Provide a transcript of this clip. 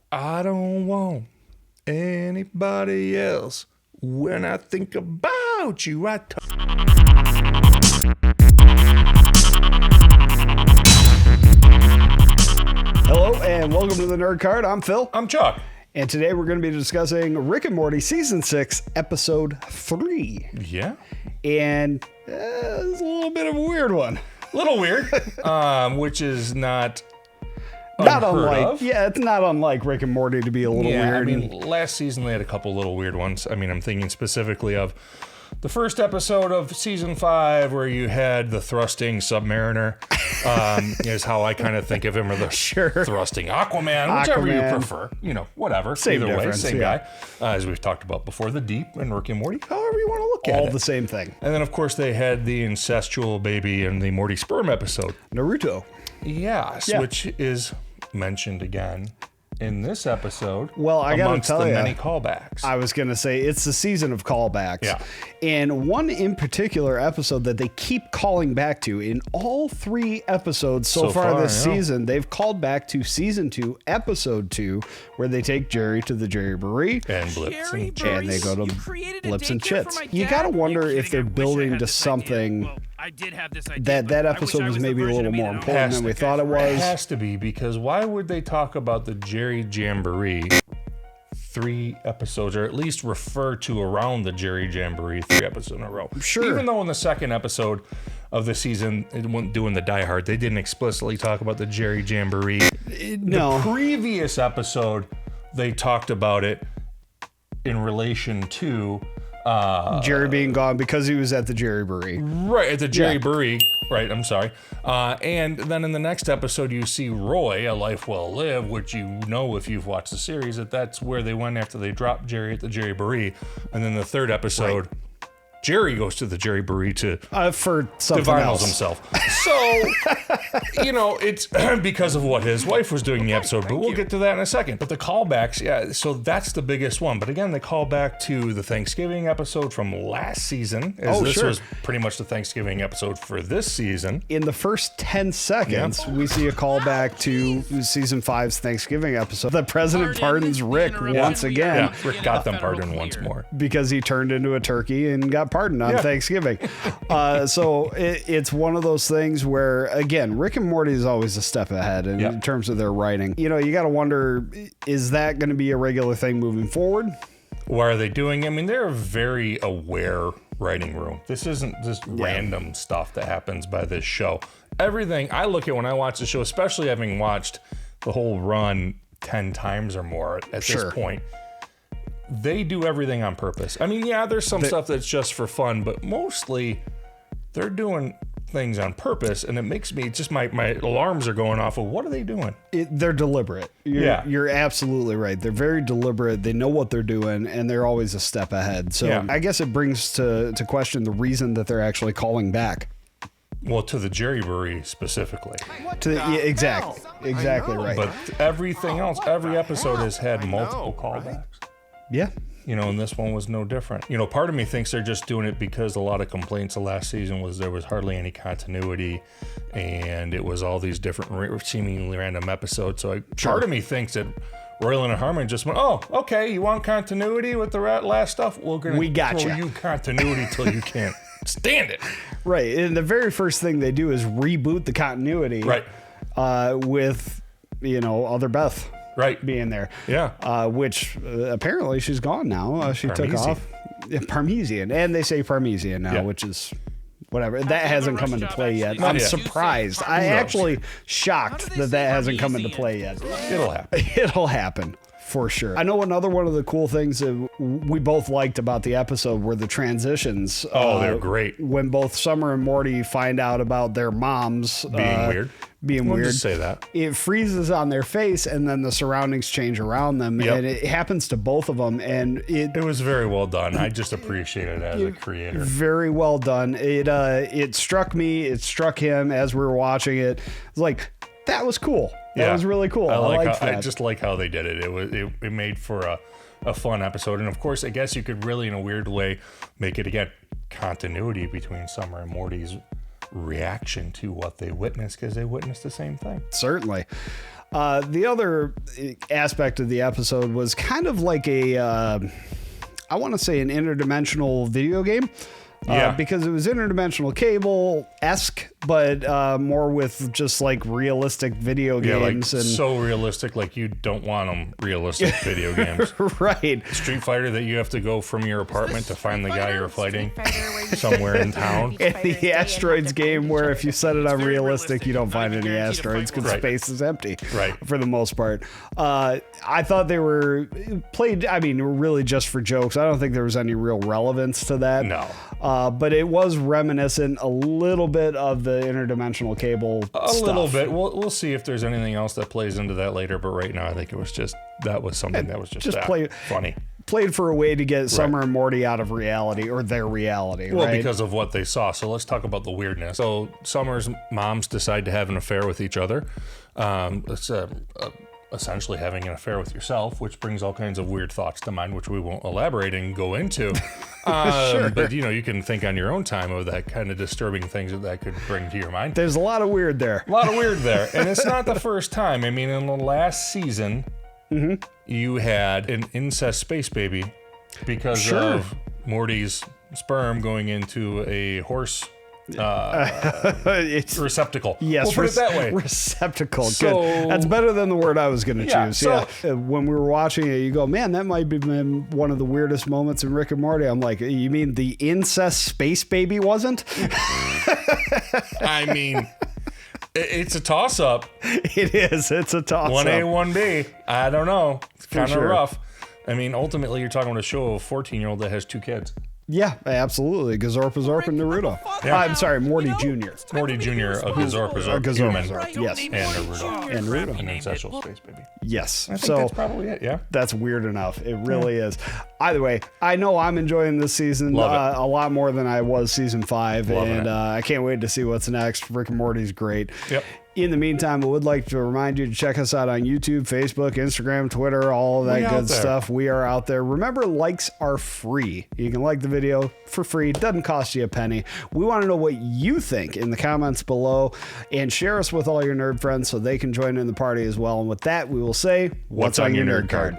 I don't want anybody else. When I think about you, I talk. Hello and welcome to the Nerd Card. I'm Phil. I'm Chuck. And today we're going to be discussing Rick and Morty Season 6, Episode 3. Yeah. And it's a little bit of a weird one. A little weird, which is not unlike of. Yeah, it's not unlike Rick and Morty to be a little weird. I mean, last season they had a couple little weird ones. I mean, I'm thinking specifically of the first episode of Season 5 where you had the thrusting Submariner, is how I kind of think of him, or the thrusting Aquaman, whichever you prefer. You know, whatever. Same Either way, difference, same guy. As we've talked about before, the Deep and Rick and Morty, however you want to look at it. All the same thing. And then, of course, they had the incestual baby and the Morty sperm episode. Naruto. Yes, which is mentioned again in this episode. Well, I gotta tell you, many callbacks. I was gonna say it's the season of callbacks. Yeah. And one in particular episode that they keep calling back to in all 3 episodes so far this season, they've called back to Season 2, Episode 2, where they take Jerry to the Jerryboree and Blips and Chits. And they go to Blips and Chits. You gotta wonder if they're building to something. I did have this idea, that episode was maybe a little more important than we thought it was. It has to be, because why would they talk about the Jerry Jamboree 3 episodes, or at least refer to around the Jerry Jamboree 3 episodes in a row? Sure. Even though in the second episode of the season, doing the Die Hard, they didn't explicitly talk about the Jerry Jamboree. No. The previous episode, they talked about it in relation to Jerry being gone because he was at the Jerryboree. Right, at the Jerryboree. Right, I'm sorry. And then in the next episode, you see Roy, A Life Well Lived, which you know if you've watched the series, that's where they went after they dropped Jerry at the Jerryboree. And then the third episode, Jerry goes to the Jerryboree to for something Divinals else. himself. So, it's because of what his wife was doing in the episode, but we'll get to that in a second. But the callbacks, so that's the biggest one. But again, they call back to the Thanksgiving episode from last season, as this was pretty much the Thanksgiving episode for this season. In the first 10 seconds, we see a callback to Season 5's Thanksgiving episode. The president pardons Rick once again. Yeah, Rick got them pardoned once more. Because he turned into a turkey and got pardoned on Thanksgiving. So it's one of those things where, again, Rick and Morty is always a step ahead in terms of their writing. You got to wonder, is that going to be a regular thing moving forward? Why are they doing? I mean, they're a very aware writing room. This isn't just random stuff that happens by this show. Everything I look at when I watch the show, especially having watched the whole run 10 times or more at this point, they do everything on purpose. I mean, there's some stuff that's just for fun, but mostly they're doing things on purpose, and it makes me just my alarms are going off of what are they doing? They're deliberate. You're absolutely right. They're very deliberate. They know what they're doing, and they're always a step ahead. So I guess it brings to question the reason that they're actually calling back. Well, to the Jerryboree specifically. Exactly right. But everything else, every episode has had multiple callbacks. Yeah. And this one was no different. Part of me thinks they're just doing it because a lot of complaints the last season was there was hardly any continuity, and it was all these different seemingly random episodes. So part of me thinks that Royland and Harmon just went, oh, okay, you want continuity with the last stuff? We're going to throw you continuity till you can't stand it. Right. And the very first thing they do is reboot the continuity. Right. With, other Beth. Right. Being there. Yeah. Which apparently she's gone now. She took off. Parmesan. And they say Parmesan now, which is whatever. That hasn't come into play yet. I'm surprised. I actually shocked that hasn't come into play yet. It'll happen. It'll happen. For sure. I know another one of the cool things that we both liked about the episode were the transitions. Oh, they're great. When both Summer and Morty find out about their moms being weird. Just say that. It freezes on their face, and then the surroundings change around them, and it happens to both of them. And it was very well done. I just appreciate it as a creator. Very well done. It struck me. It struck him as we were watching it. It's like, that was cool. That was really cool. I just like how they did it. It made for a fun episode. And of course, I guess you could really, in a weird way, make it again continuity between Summer and Morty's reaction to what they witnessed, because they witnessed the same thing. Certainly. The other aspect of the episode was kind of like I want to say an interdimensional video game. Because it was interdimensional cable-esque, but more with just like realistic video games. Like so realistic, like you don't want them realistic video games. Right. Street Fighter that you have to go from your apartment to find the guy you're fighting somewhere in town. And the asteroids game where if you set it on realistic, you don't find any asteroids because space is empty for the most part. I thought they were played, really just for jokes. I don't think there was any real relevance to that. No. But it was reminiscent a little bit of the interdimensional cable stuff. Little bit. We'll see if there's anything else that plays into that later. But right now, I think it was that was something that was just funny. Played for a way to get Summer and Morty out of reality or their reality. Well, because of what they saw. So let's talk about the weirdness. So Summer's moms decide to have an affair with each other. It's essentially having an affair with yourself, which brings all kinds of weird thoughts to mind, which we won't elaborate and go into. Sure. But you can think on your own time of that kind of disturbing things that could bring to your mind. There's a lot of weird there. And it's not the first time. I mean, in the last season, you had an incest space baby because of Morty's sperm going into a horse it's recepticeptacle. Yes, we'll put it that way. Receptacle. So, good. That's better than the word I was going to choose. When we were watching it, you go, man, that might be one of the weirdest moments in Rick and Morty. I'm like, you mean the incest space baby wasn't? I mean, it's a toss-up. It is. It's a toss-up. 1A, 1B. I don't know. It's kind of rough. I mean, ultimately, you're talking about a show of a 14-year-old that has 2 kids. Yeah, absolutely. Gazorpa Zorp and Naruto. Yeah. I'm sorry, Morty Jr. Morty Jr. of Gazorpa Zorp. Human. Yes. And Naruto. And Naruto. An ancestral space baby. Yes. I think that's probably it, yeah. That's weird enough. It really is. Either way, I know I'm enjoying this season a lot more than I was season 5. I can't wait to see what's next. Rick and Morty's great. Yep. In the meantime, I would like to remind you to check us out on YouTube, Facebook, Instagram, Twitter, all of that good stuff. We are out there. Remember, likes are free. You can like the video for free. It doesn't cost you a penny. We want to know what you think in the comments below, and share us with all your nerd friends so they can join in the party as well. And with that, we will say, what's on your nerd card?